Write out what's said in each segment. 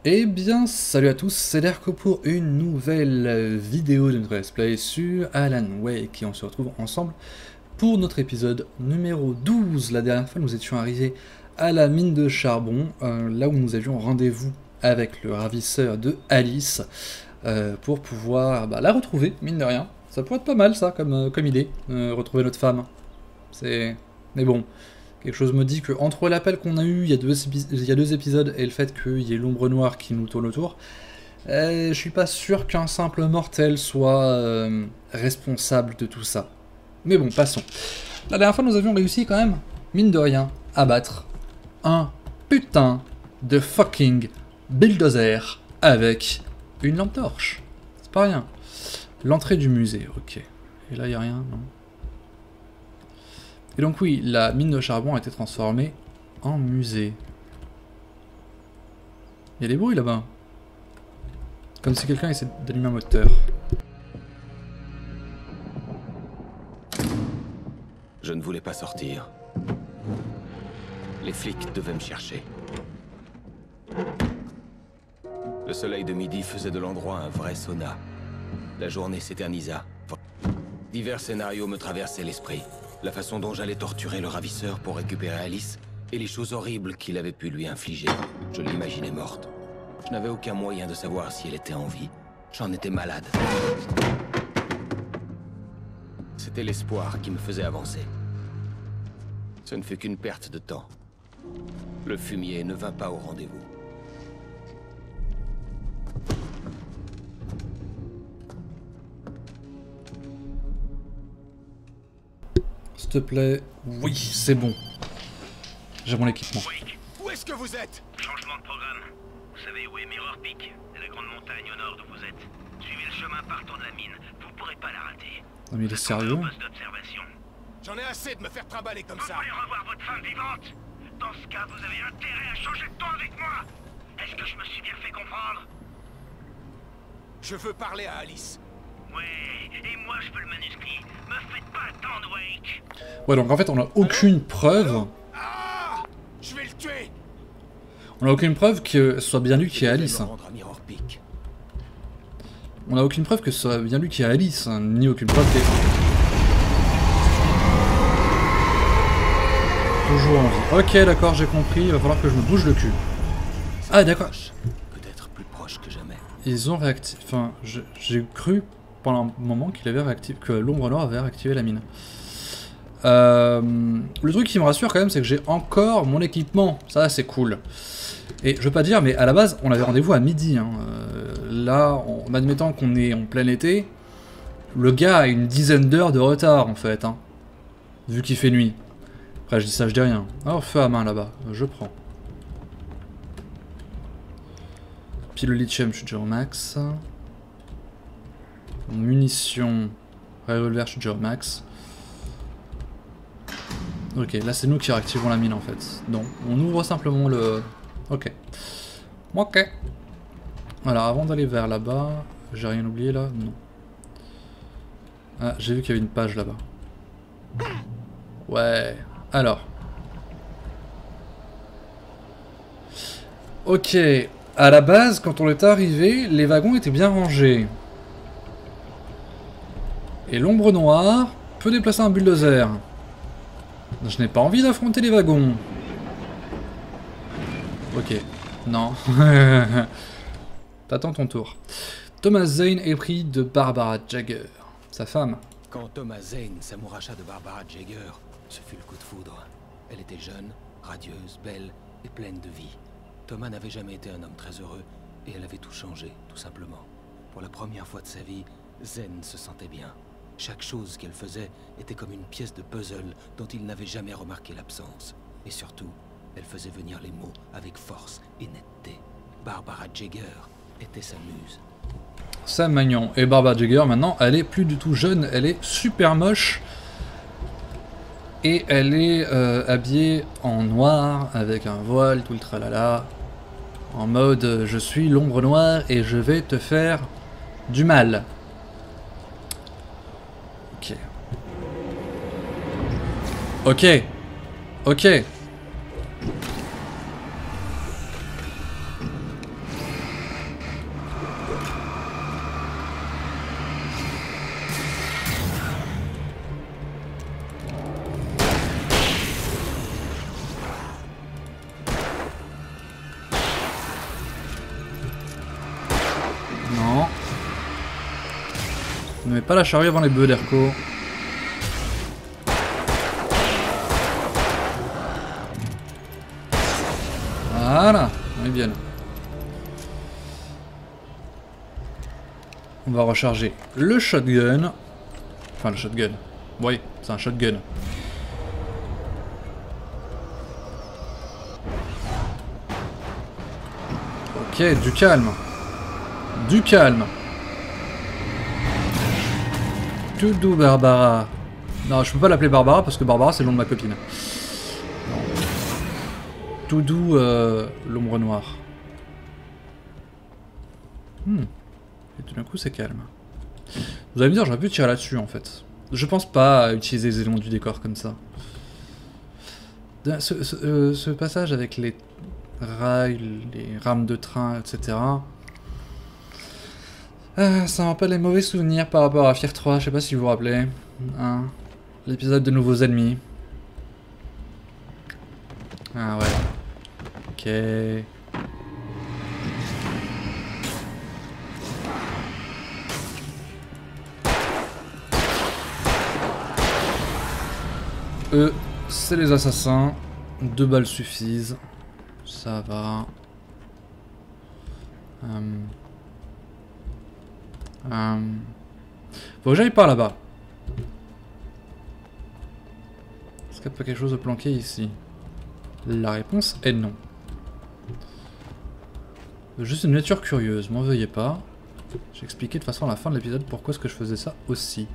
Eh bien, salut à tous, c'est Derko pour une nouvelle vidéo de notre let's play sur Alan Wake et on se retrouve ensemble pour notre épisode numéro 12. La dernière fois, nous étions arrivés à la mine de charbon, là où nous avions rendez-vous avec le ravisseur de Alice pour pouvoir la retrouver, mine de rien. Ça pourrait être pas mal ça comme idée, retrouver notre femme. Mais bon... Quelque chose me dit que entre l'appel qu'on a eu il y a deux épisodes et le fait qu'il y ait l'ombre noire qui nous tourne autour, je suis pas sûr qu'un simple mortel soit responsable de tout ça. Mais bon, passons. La dernière fois, nous avions réussi quand même, mine de rien, à battre un putain de fucking bulldozer avec une lampe torche. C'est pas rien. L'entrée du musée, ok. Et là, il y a rien, non? Et donc oui, la mine de charbon a été transformée en musée. Il y a des bruits là-bas. Comme si quelqu'un essaie d'allumer un moteur. Je ne voulais pas sortir. Les flics devaient me chercher. Le soleil de midi faisait de l'endroit un vrai sauna. La journée s'éternisa. Divers scénarios me traversaient l'esprit. La façon dont j'allais torturer le ravisseur pour récupérer Alice, et les choses horribles qu'il avait pu lui infliger. Je l'imaginais morte. Je n'avais aucun moyen de savoir si elle était en vie. J'en étais malade. C'était l'espoir qui me faisait avancer. Ce ne fut qu'une perte de temps. Le fumier ne vint pas au rendez-vous. S'il te plaît, oui, c'est bon. J'ai mon équipement. Wake, Où est-ce que vous êtes? changement de programme. Vous savez où est Mirror Peak? C'est la grande montagne au nord d'où vous êtes. Suivez le chemin partant de la mine, vous pourrez pas la rater. Non mais il est sérieux? Au poste d'observation. J'en ai assez de me faire trimballer comme Vous ça. voulez revoir votre femme vivante? Dans ce cas, vous avez intérêt à changer de ton avec moi. Est-ce que je me suis bien fait comprendre? Je veux parler à Alice. Ouais, et moi je veux le manuscrit. Me faites pas attendre, Wake. Ouais, donc en fait on a aucune preuve. Ah! Je vais le tuer. On a aucune preuve que ce soit bien lui qui est Alice. Je vais me rendre à Mirror Peak. On a aucune preuve que ce soit bien lui qui est Alice, hein, ni aucune preuve que... Toujours en vie. Ok, d'accord, j'ai compris, il va falloir que je me bouge le cul. Ah, d'accord. Peut-être plus proche que jamais. Ils ont réactivé... Enfin, j'ai cru pendant un moment qu'il avait réactivé... que l'ombre noire avait réactivé la mine. Le truc qui me rassure quand même, c'est que j'ai encore mon équipement. Ça, c'est cool. Et je veux pas dire, mais à la base, on avait rendez-vous à midi. Hein. Là, en admettant qu'on est en plein été, le gars a une dizaine d'heures de retard, en fait. Hein, vu qu'il fait nuit. Après, je dis ça, je dis rien. Alors, feu à main, là-bas. Je prends. Pile le lithium, je suis déjà au max. Munitions. Revolver, je suis déjà au max. Ok, là c'est nous qui réactivons la mine en fait. Non, on ouvre simplement le... Ok. Ok. Alors avant d'aller vers là-bas, j'ai rien oublié là? Non. Ah, j'ai vu qu'il y avait une page là-bas. Ouais. Alors. Ok. À la base, quand on est arrivé, les wagons étaient bien rangés. Et l'ombre noire peut déplacer un bulldozer. Je n'ai pas envie d'affronter les wagons. Ok. Non. T'attends ton tour. Thomas Zane est pris de Barbara Jagger, sa femme. Quand Thomas Zane s'amouracha de Barbara Jagger, ce fut le coup de foudre. Elle était jeune, radieuse, belle et pleine de vie. Thomas n'avait jamais été un homme très heureux et elle avait tout changé, tout simplement. Pour la première fois de sa vie, Zane se sentait bien. Chaque chose qu'elle faisait était comme une pièce de puzzle dont il n'avait jamais remarqué l'absence. Et surtout, elle faisait venir les mots avec force et netteté. Barbara Jagger était sa muse. Sam Magnon. Et Barbara Jagger, maintenant, elle est plus du tout jeune, elle est super moche. Et elle est habillée en noir, avec un voile, tout le tralala. En mode, je suis l'ombre noire et je vais te faire du mal. Ok. Ok. Ok. Non. Ne mets pas la charrue avant les bœufs, Derko. Voilà, on est bien. On va recharger le shotgun. Enfin, le shotgun. Oui, c'est un shotgun. Ok, du calme. Du calme. Tout doux, Barbara. Non, je peux pas l'appeler Barbara parce que Barbara c'est le nom de ma copine. Non. Tout doux, l'ombre noire. Et tout d'un coup c'est calme. Vous allez me dire, j'aurais pu tirer là-dessus en fait. Je pense pas à utiliser les éléments du décor comme ça. Ce passage avec les rails, les rames de train, etc. Ça me rappelle les mauvais souvenirs par rapport à Fear 3, je sais pas si vous vous rappelez. Hein, l'épisode de nouveaux ennemis. Ah ouais. Ok. Eux, c'est les assassins. 2 balles suffisent. Ça va. Faut que j'aille par là-bas. Est-ce qu'il y a pas quelque chose de planqué ici? La réponse est non. Juste une nature curieuse, m'en veuillez pas. J'ai expliqué de toute façon à la fin de l'épisode pourquoi est-ce que je faisais ça aussi.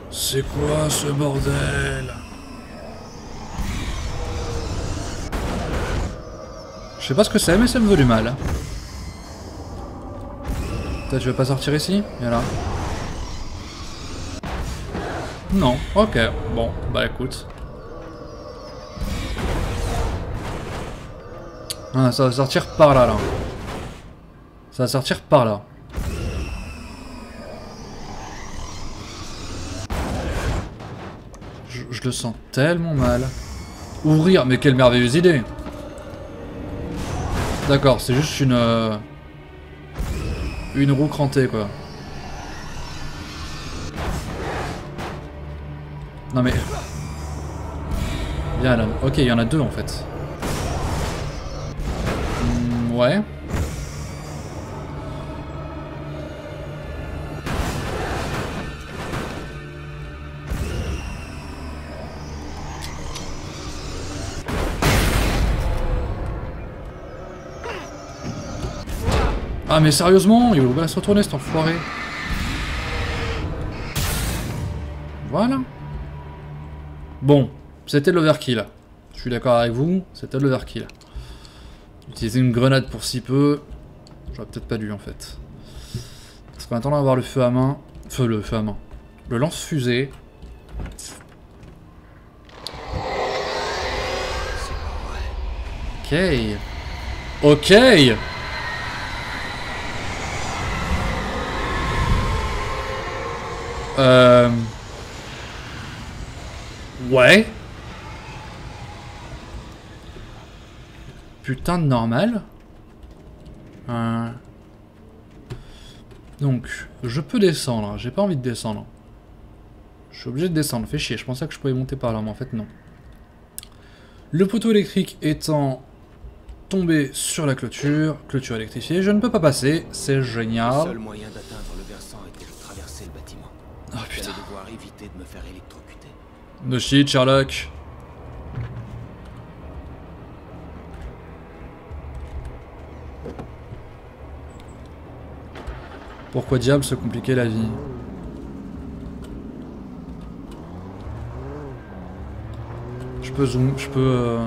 C'est quoi ce bordel? Je sais pas ce que c'est, mais ça me veut du mal. Toi, tu veux pas sortir ici? Viens là. Non, ok. Bon, bah écoute. Ah, ça va sortir par là, là. Ça va sortir par là. Je le sens tellement mal. Ouvrir, mais quelle merveilleuse idée. D'accord, c'est juste une roue crantée, quoi. Non mais... Viens là. Ok, il y en a 2 en fait. Ouais. Ah mais sérieusement, il va se retourner cet enfoiré. Voilà. Bon, c'était l'overkill. Je suis d'accord avec vous, c'était l'overkill. Utiliser une grenade pour si peu, j'aurais peut-être pas dû en fait. Parce qu'en attendant d'avoir le feu à main... le feu à main. Le lance-fusée. Ok. Ok. Ouais. Putain de normal. Donc, je peux descendre. J'ai pas envie de descendre. Je suis obligé de descendre. Fait chier. Je pensais que je pouvais monter par là, mais en fait, non. Le poteau électrique étant tombé sur la clôture. Clôture électrifiée. Je ne peux pas passer. C'est génial. Le seul moyen d'atteindre le versant était de traverser le bâtiment. Oh putain. J'allais devoir éviter de me faire électrocuter. No shit, Sherlock. Pourquoi diable se compliquer la vie? Je peux zoom, je peux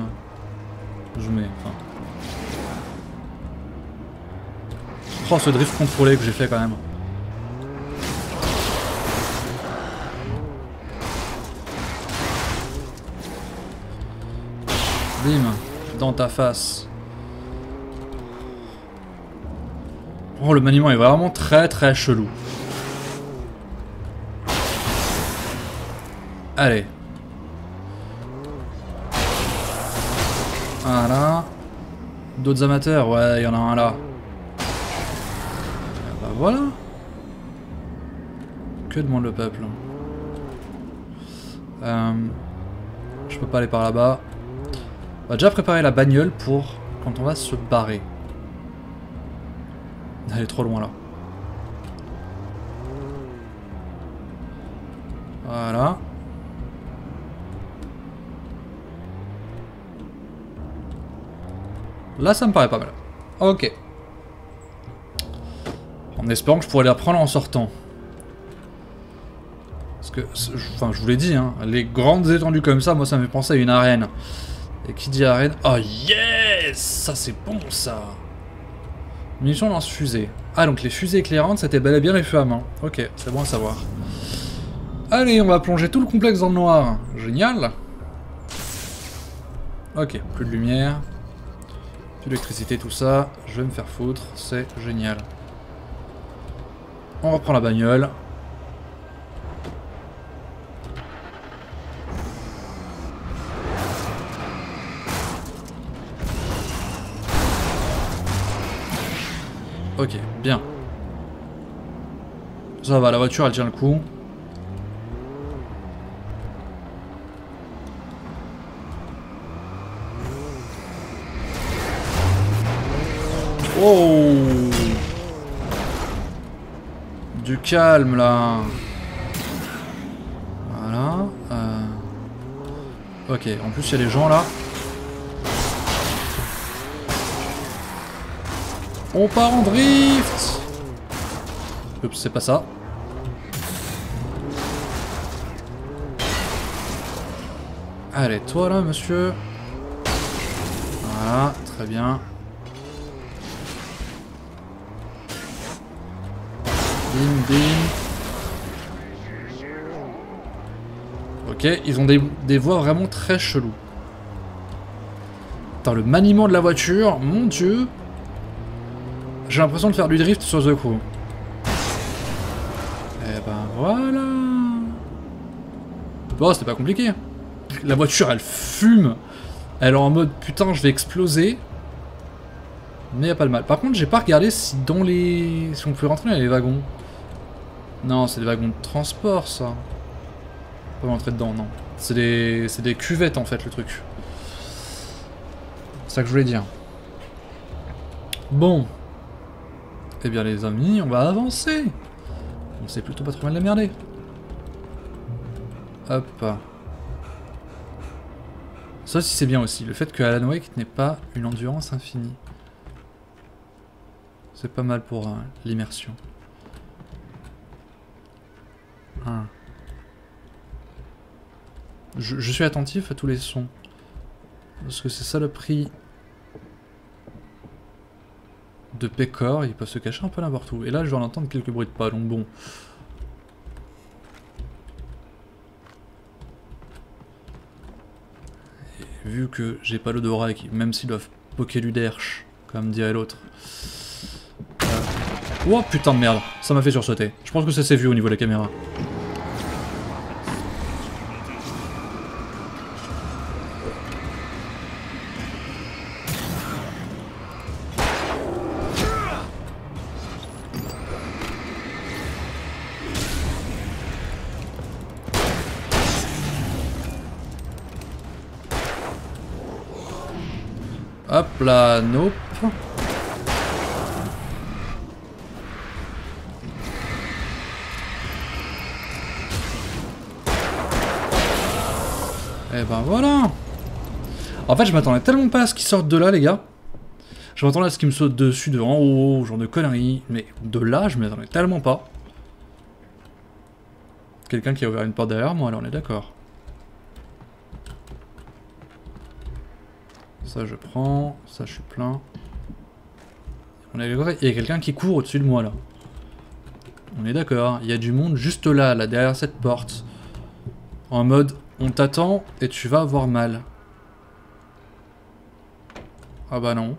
zoomer. Enfin. Oh, ce drift contrôlé que j'ai fait quand même. Bim, dans ta face. Oh, le maniement est vraiment très très chelou. Allez. Voilà. D'autres amateurs? Ouais, il y en a un là. Bah voilà. Que demande le peuple? Je peux pas aller par là-bas. On va déjà préparer la bagnole pour quand on va se barrer. Elle est trop loin là. Voilà. Là, ça me paraît pas mal. Ok. En espérant que je pourrais les reprendre en sortant. Parce que, enfin, je vous l'ai dit, hein, les grandes étendues comme ça, moi, ça me fait penser à une arène. Et qui dit arène... Oh yes! Ça, c'est bon, ça! Munitions lance-fusée. Ah, donc les fusées éclairantes, c'était bel et bien les feux à main. Ok, c'est bon à savoir. Allez, on va plonger tout le complexe dans le noir. Génial! Ok, plus de lumière. Plus d'électricité, tout ça. Je vais me faire foutre, c'est génial. On reprend la bagnole. Ok, bien. Ça va, la voiture elle tient le coup. Oh! Du calme là. Voilà. Ok, en plus il y a les gens là. On part en drift! Oups, c'est pas ça. Allez, toi là, monsieur. Voilà, très bien. Bim, bim. Ok, ils ont des voix vraiment très cheloues. Attends, le maniement de la voiture, mon dieu. J'ai l'impression de faire du drift sur The Crew. Eh ben voilà. Bon, c'était pas compliqué. La voiture, elle fume. Elle est en mode putain, je vais exploser. Mais y a pas de mal. Par contre, j'ai pas regardé si dans les... si on pouvait rentrer dans les wagons. Non, c'est des wagons de transport, ça. On peut rentrer dedans, non. C'est des cuvettes, en fait, le truc. C'est ça que je voulais dire. Bon. Eh bien les amis, on va avancer. On sait plutôt pas trop mal la merder. Hop. Ça aussi c'est bien aussi, le fait que Alan Wake n'ait pas une endurance infinie. C'est pas mal pour l'immersion. Je suis attentif à tous les sons. Parce que c'est ça le prix de Pécor, ils peuvent se cacher un peu n'importe où. Et là, je vais en entendre quelques bruits de pas, donc bon. Et vu que j'ai pas l'odorat, même s'ils doivent poker du derche, comme dirait l'autre. Oh putain de merde, ça m'a fait sursauter. Je pense que ça s'est vu au niveau de la caméra. Hop là, nope. Et ben voilà. En fait, je m'attendais tellement pas à ce qu'ils sortent de là, les gars. Je m'attendais à ce qu'ils me sautent dessus de en haut, genre de conneries. Mais de là, je m'attendais tellement pas. Quelqu'un qui a ouvert une porte derrière moi, alors on est d'accord. Ça je prends, ça je suis plein. On est d'accord, il y a quelqu'un qui court au-dessus de moi là. On est d'accord, il y a du monde juste là, là derrière cette porte. En mode, on t'attend et tu vas avoir mal. Ah bah non.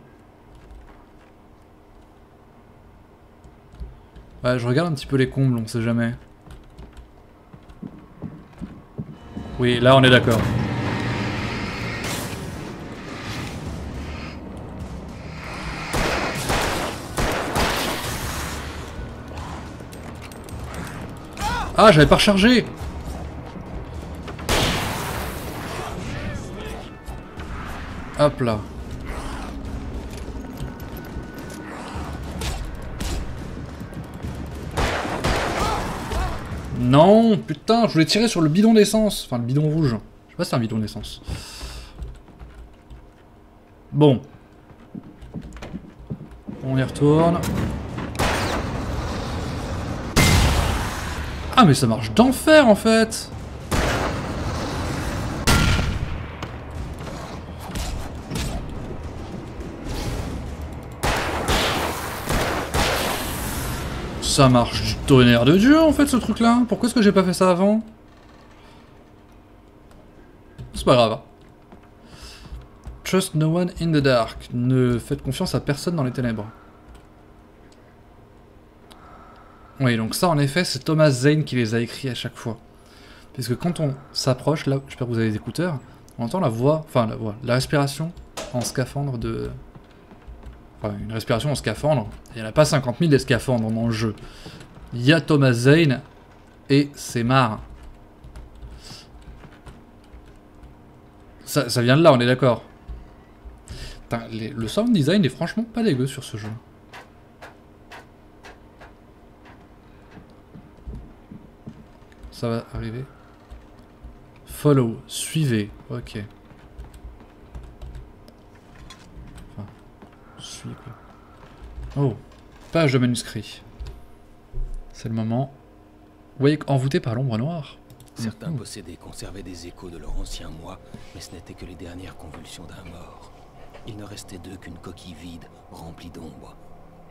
Ouais, je regarde un petit peu les combles, on sait jamais. Oui, là on est d'accord. Ah, j'avais pas rechargé. Hop là. Non, putain, je voulais tirer sur le bidon d'essence. Enfin, le bidon rouge. Je sais pas si c'est un bidon d'essence. Bon. On y retourne. Ah, mais ça marche d'enfer, en fait. Ça marche du tonnerre de Dieu en fait ce truc là. Pourquoi est-ce que j'ai pas fait ça avant? C'est pas grave. Trust no one in the dark. Ne faites confiance à personne dans les ténèbres. Oui, donc ça en effet c'est Thomas Zane qui les a écrits à chaque fois. Puisque quand on s'approche, là j'espère que vous avez des écouteurs, on entend la voix, enfin la voix, la respiration en scaphandre de... Enfin, une respiration en scaphandre. Il n'y en a pas 50 000 des scaphandres dans le jeu. Il y a Thomas Zane et c'est marre. Ça vient de là, on est d'accord. Le sound design est franchement pas dégueu sur ce jeu. Ça va arriver. Follow, suivez, ok. Oh, page de manuscrit. C'est le moment. Wake envoûté par l'ombre noire. Certains possédés conservaient des échos de leur ancien moi, mais ce n'était que les dernières convulsions d'un mort. Il ne restait d'eux qu'une coquille vide, remplie d'ombre.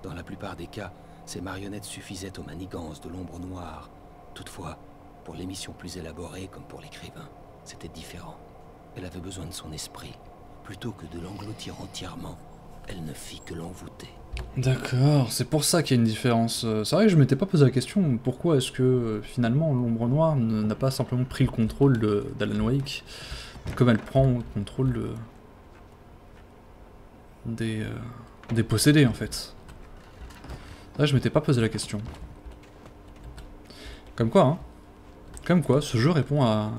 Dans la plupart des cas, ces marionnettes suffisaient aux manigances de l'ombre noire. Toutefois, pour les missions plus élaborées, comme pour l'écrivain, c'était différent. Elle avait besoin de son esprit. Plutôt que de l'engloutir entièrement, elle ne fit que l'envoûter. D'accord, c'est pour ça qu'il y a une différence. C'est vrai que je m'étais pas posé la question, pourquoi est-ce que finalement l'ombre noire n'a pas simplement pris le contrôle d'Alan Wake, comme elle prend le contrôle des possédés en fait. Là je m'étais pas posé la question. Comme quoi, hein. Comme quoi, ce jeu répond à...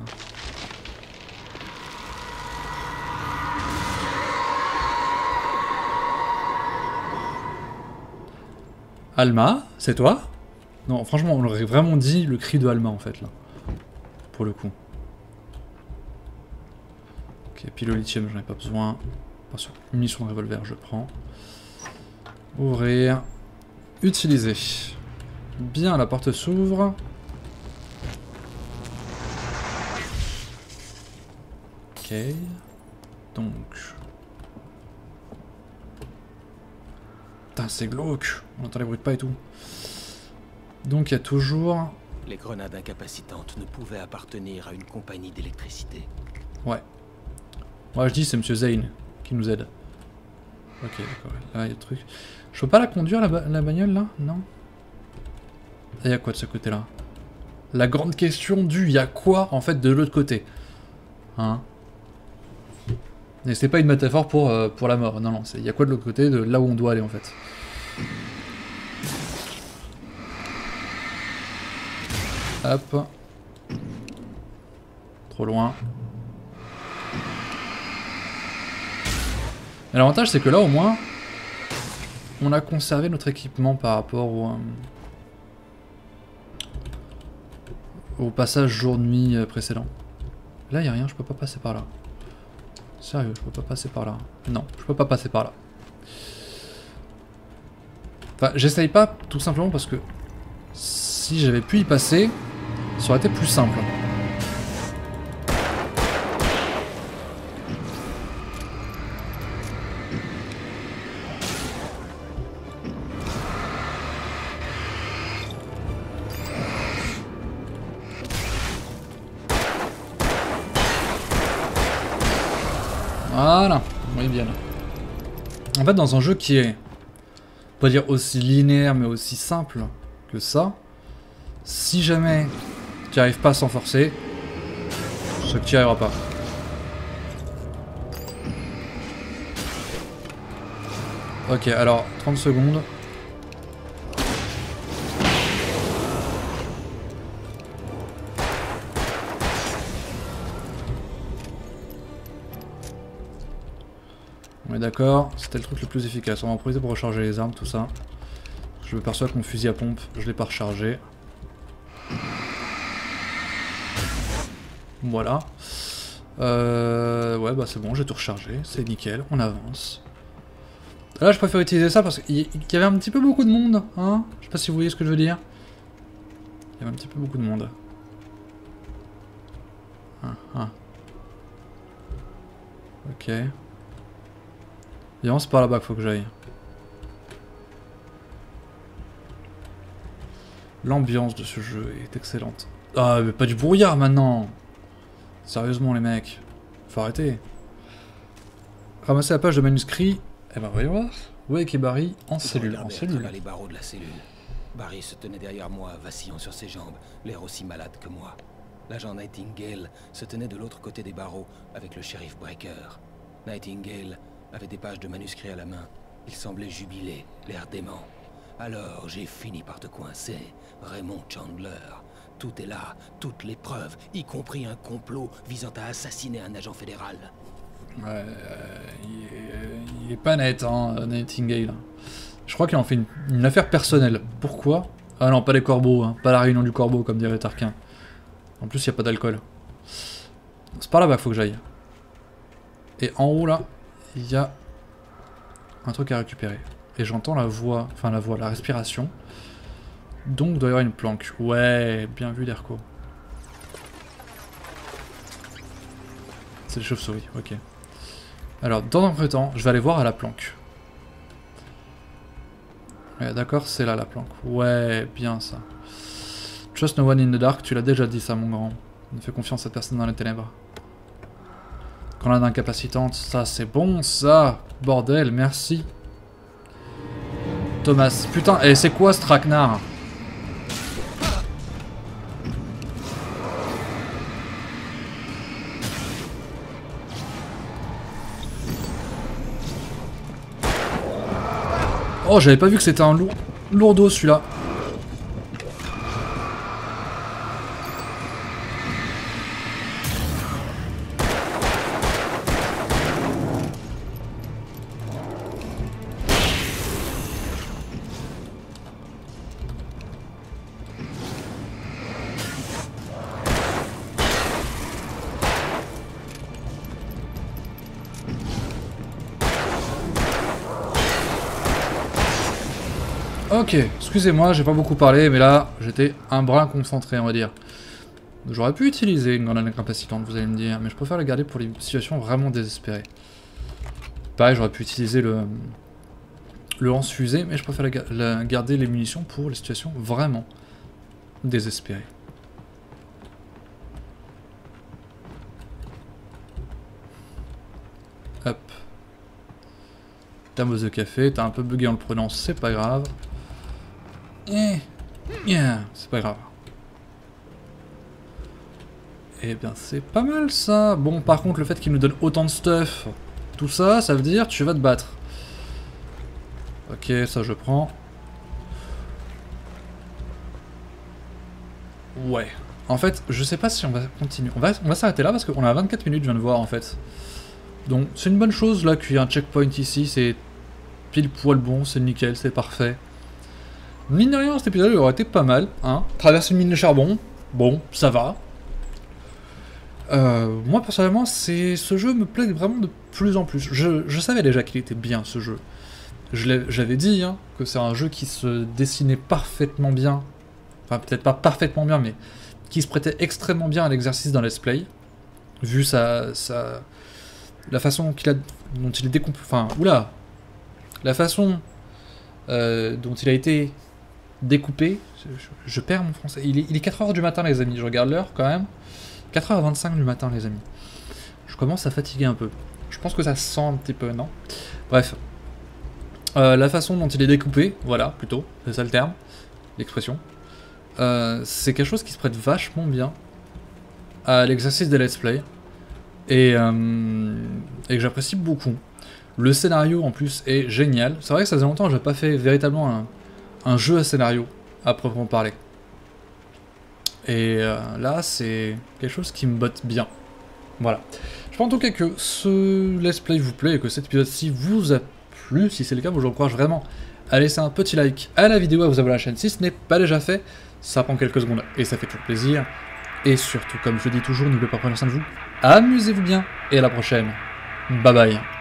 Alma, c'est toi? Non, franchement, on aurait vraiment dit le cri de Alma, en fait, là. Pour le coup. Ok, pile au lithium, j'en ai pas besoin. Attention, munition de revolver, je prends. Ouvrir. Utiliser. Bien, la porte s'ouvre. Ok. Donc... Putain, c'est glauque. On entend les bruits de pas et tout. Donc il y a toujours... Les grenades incapacitantes ne pouvaient appartenir à une compagnie d'électricité. Ouais. Moi je dis c'est Monsieur Zane qui nous aide. Ok, d'accord. Là il y a le truc. Je peux pas la conduire la bagnole là? Non? Et il y a quoi de ce côté-là? La grande question du il y a quoi en fait de l'autre côté? Hein? Et c'est pas une métaphore pour la mort, non, non, il y a quoi de l'autre côté, de là où on doit aller en fait. Hop. Trop loin. Et l'avantage c'est que là au moins, on a conservé notre équipement par rapport au passage jour-nuit précédent. Là il n'y a rien, je peux pas passer par là. Sérieux, je peux pas passer par là. Non, je peux pas passer par là. Enfin, j'essaye pas tout simplement parce que si j'avais pu y passer, ça aurait été plus simple. Voilà, oui bien là. En fait, dans un jeu qui est, on peut dire aussi linéaire mais aussi simple que ça, si jamais tu n'y arrives pas sans forcer, Ce que tu n'y arriveras pas. Ok, alors 30 secondes. On est d'accord, c'était le truc le plus efficace. On va en profiter pour recharger les armes, tout ça. Je me perçois que mon fusil à pompe, je l'ai pas rechargé. Voilà. Ouais, bah c'est bon, j'ai tout rechargé, c'est nickel, on avance. Là, je préfère utiliser ça parce qu'il y avait un petit peu beaucoup de monde, hein. Je sais pas si vous voyez ce que je veux dire. Il y avait un petit peu beaucoup de monde. Ok. Viens, c'est par là-bas qu'il faut que j'aille. L'ambiance de ce jeu est excellente. Ah, mais pas du brouillard maintenant. Sérieusement, les mecs. Faut arrêter. Ramasser la page de manuscrit. Eh ben, voyons voir. Wake et Barry en cellule. En cellule. Les barreaux de la cellule. Barry se tenait derrière moi, vacillant sur ses jambes, l'air aussi malade que moi. L'agent Nightingale se tenait de l'autre côté des barreaux, avec le shérif Breaker. Nightingale avait des pages de manuscrits à la main. Il semblait jubilé, l'air dément. Alors j'ai fini par te coincer, Raymond Chandler. Tout est là, toutes les preuves, y compris un complot visant à assassiner un agent fédéral. Ouais, il est pas net, hein, Nightingale. Je crois qu'il en fait une affaire personnelle. Pourquoi? Ah non, pas les corbeaux, hein. Pas la réunion du corbeau, comme dirait Tarquin. En plus, il n'y a pas d'alcool. C'est par là-bas qu'il faut que j'aille. Et en haut, là, il y a un truc à récupérer. Et j'entends la voix, enfin la respiration. Donc, il doit y avoir une planque. Ouais, bien vu, Derko. C'est les chauves-souris, ok. Alors, dans un premier temps, je vais aller voir à la planque. Ouais, d'accord, c'est là la planque. Ouais, bien ça. Trust no one in the dark, tu l'as déjà dit ça, mon grand. Ne fais confiance à personne dans les ténèbres. Grenade incapacitante, ça c'est bon, ça. Bordel, merci. Thomas, putain, et c'est quoi ce traquenard? Oh, j'avais pas vu que c'était un lourdeau celui-là. Ok, excusez-moi, j'ai pas beaucoup parlé, mais là, j'étais un brin concentré, on va dire. J'aurais pu utiliser une grenade incapacitante, vous allez me dire, mais je préfère la garder pour les situations vraiment désespérées. Pareil, j'aurais pu utiliser le lance-fusée, mais je préfère garder les munitions pour les situations vraiment désespérées. Hop. Thermos de café, t'as un peu bugué en le prenant, c'est pas grave. C'est pas grave. Eh bien, c'est pas mal ça. Bon, par contre, le fait qu'il nous donne autant de stuff, tout ça, ça veut dire tu vas te battre. Ok, ça je prends. Ouais. En fait, je sais pas si on va continuer. On va s'arrêter là parce qu'on a 24 minutes, je viens de voir en fait. Donc, c'est une bonne chose là qu'il y ait un checkpoint ici. C'est pile poil bon, c'est nickel, c'est parfait. Mine de rien, cet épisode aurait été pas mal, hein. Traverser une mine de charbon, bon, ça va. Moi, personnellement, ce jeu me plaît vraiment de plus en plus. Je savais déjà qu'il était bien, ce jeu. J'avais dit, hein, que c'est un jeu qui se dessinait parfaitement bien. Enfin, peut-être pas parfaitement bien, mais qui se prêtait extrêmement bien à l'exercice d'un let's play. Vu la façon dont il est découpé... Enfin, oula. La façon dont il a été découpé, je perds mon français. Il est 4h du matin, les amis, je regarde l'heure quand même. 4h25 du matin, les amis. Je commence à fatiguer un peu. Je pense que ça se sent un petit peu, non? Bref. La façon dont il est découpé, voilà, plutôt, c'est ça le terme, l'expression. C'est quelque chose qui se prête vachement bien à l'exercice des let's play et que j'apprécie beaucoup. Le scénario en plus est génial. C'est vrai que ça faisait longtemps que j'ai pas fait véritablement un jeu à scénario à proprement parler. Et là c'est quelque chose qui me botte bien. Voilà. Je pense en tout cas que ce let's play vous plaît et que cet épisode-ci vous a plu. Si c'est le cas, moi je vous encourage vraiment à laisser un petit like à la vidéo, à vous abonner à la chaîne si ce n'est pas déjà fait. Ça prend quelques secondes et ça fait toujours plaisir. Et surtout, comme je dis toujours, n'oubliez pas de prendre soin de vous. Amusez-vous bien et à la prochaine. Bye bye.